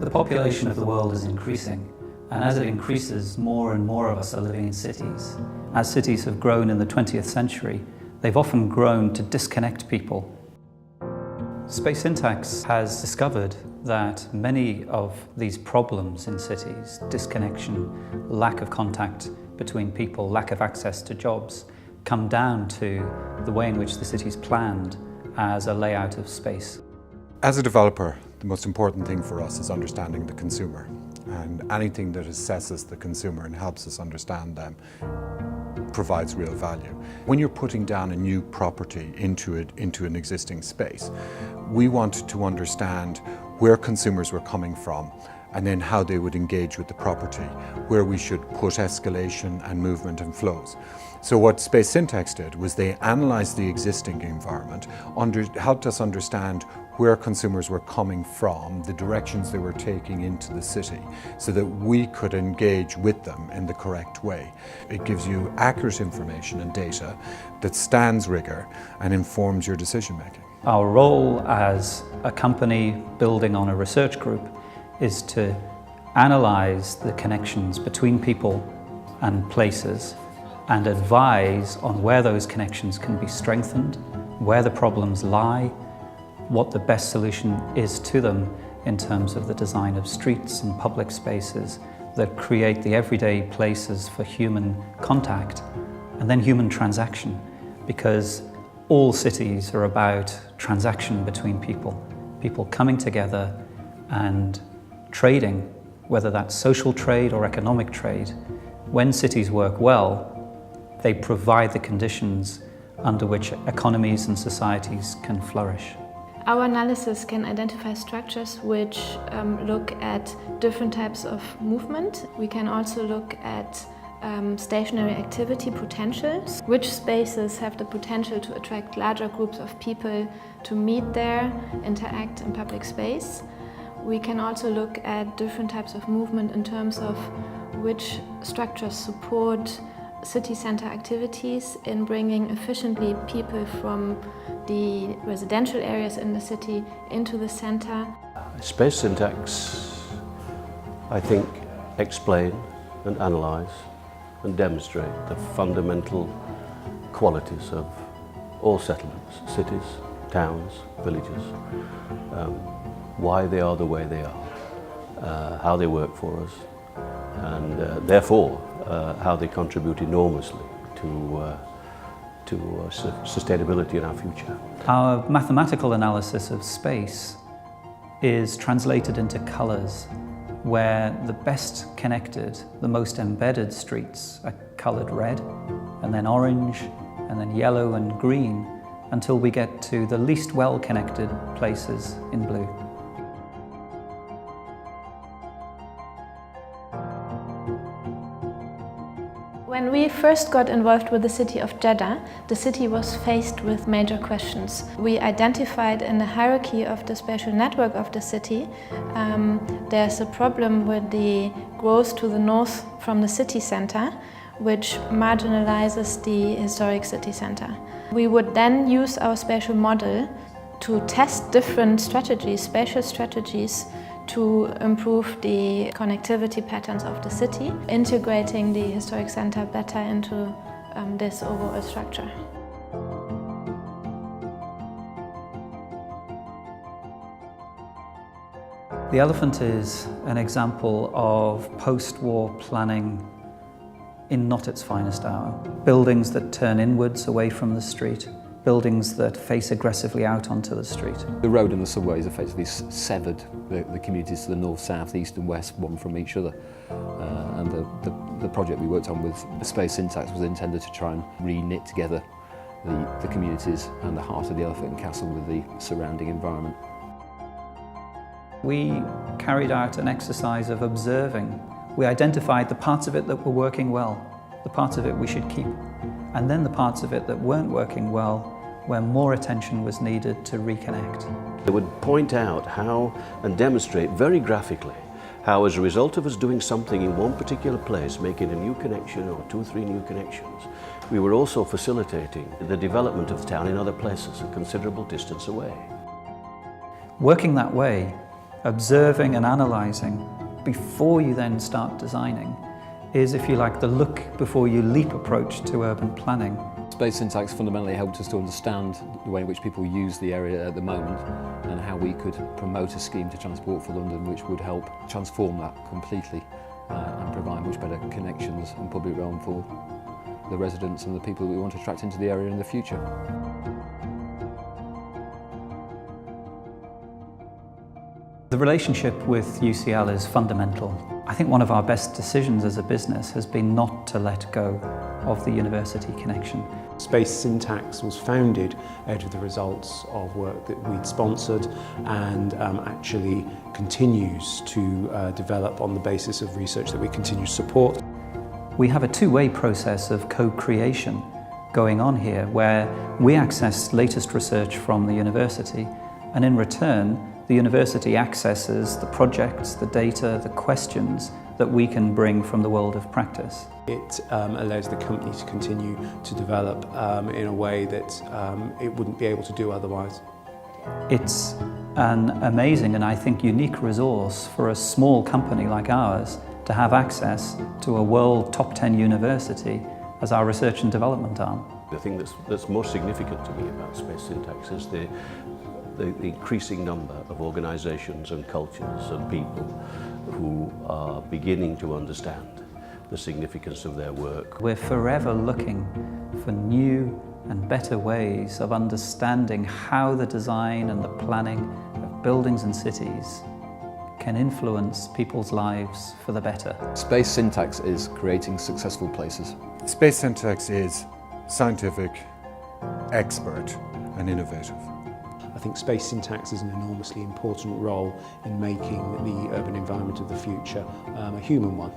The population of the world is increasing, and as it increases, more and more of us are living in cities. As cities have grown in the 20th century, they've often grown to disconnect people. Space Syntax has discovered that many of these problems in cities, disconnection, lack of contact between people, lack of access to jobs, come down to the way in which the city is planned as a layout of space. As a developer, the most important thing for us is understanding the consumer, and anything that assesses the consumer and helps us understand them provides real value. When you're putting down a new property into an existing space, we want to understand where consumers were coming from and then how they would engage with the property, where we should put escalation and movement and flows. So what Space Syntax did was they analysed the existing environment, helped us understand where consumers were coming from, the directions they were taking into the city, so that we could engage with them in the correct way. It gives you accurate information and data that stands rigor and informs your decision making. Our role as a company building on a research group is to analyse the connections between people and places and advise on where those connections can be strengthened, where the problems lie, what the best solution is to them in terms of the design of streets and public spaces that create the everyday places for human contact and then human transaction, because all cities are about transaction between people coming together and trading, whether that's social trade or economic trade. When cities work well, they provide the conditions under which economies and societies can flourish. Our analysis can identify structures which look at different types of movement. We can also look at stationary activity potentials. Which spaces have the potential to attract larger groups of people to meet there, interact in public space. We can also look at different types of movement in terms of which structures support city center activities in bringing efficiently people from the residential areas in the city into the center. Space Syntax, I think, explain and analyse and demonstrate the fundamental qualities of all settlements, cities, towns, villages, why they are the way they are, how they work for us, and therefore how they contribute enormously to sustainability in our future. Our mathematical analysis of space is translated into colours, where the best connected, the most embedded streets are coloured red, and then orange, and then yellow and green, until we get to the least well-connected places in blue. When we first got involved with the city of Jeddah, the city was faced with major questions. We identified in the hierarchy of the spatial network of the city, there's a problem with the growth to the north from the city center, which marginalizes the historic city center. We would then use our spatial model to test different strategies, spatial strategies, to improve the connectivity patterns of the city, integrating the historic center better into this overall structure. The Elephant is an example of post-war planning in not its finest hour. Buildings that turn inwards away from the street, buildings that face aggressively out onto the street. The road and the subways effectively severed the communities to the north, south, east and west, one from each other. And the project we worked on with Space Syntax was intended to try and re-knit together the communities and the heart of the Elephant Castle with the surrounding environment. We carried out an exercise of observing. We identified the parts of it that were working well, the parts of it we should keep, and then the parts of it that weren't working well, where more attention was needed to reconnect. They would point out how and demonstrate very graphically how, as a result of us doing something in one particular place, making a new connection or 2 or 3 new connections, we were also facilitating the development of the town in other places a considerable distance away. Working that way observing and analysing before you then start designing is, if you like, the look before you leap approach to urban planning. Space syntax fundamentally helped us to understand the way in which people use the area at the moment and how we could promote a scheme to transport for London which would help transform that completely and provide much better connections and public realm for the residents and the people that we want to attract into the area in the future. The relationship with UCL is fundamental. I think one of our best decisions as a business has been not to let go of the university connection. Space Syntax was founded out of the results of work that we'd sponsored and actually continues to develop on the basis of research that we continue to support. We have a two-way process of co-creation going on here, where we access latest research from the university, and in return the university accesses the projects, the data, the questions that we can bring from the world of practice. It allows the company to continue to develop in a way that it wouldn't be able to do otherwise. It's an amazing and I think unique resource for a small company like ours to have access to a world top 10 university as our research and development arm. The thing that's most significant to me about Space Syntax is the increasing number of organisations and cultures and people who are beginning to understand the significance of their work. We're forever looking for new and better ways of understanding how the design and the planning of buildings and cities can influence people's lives for the better. Space Syntax is creating successful places. Space Syntax is scientific, expert and innovative. I think Space Syntax is an enormously important role in making the urban environment of the future a human one.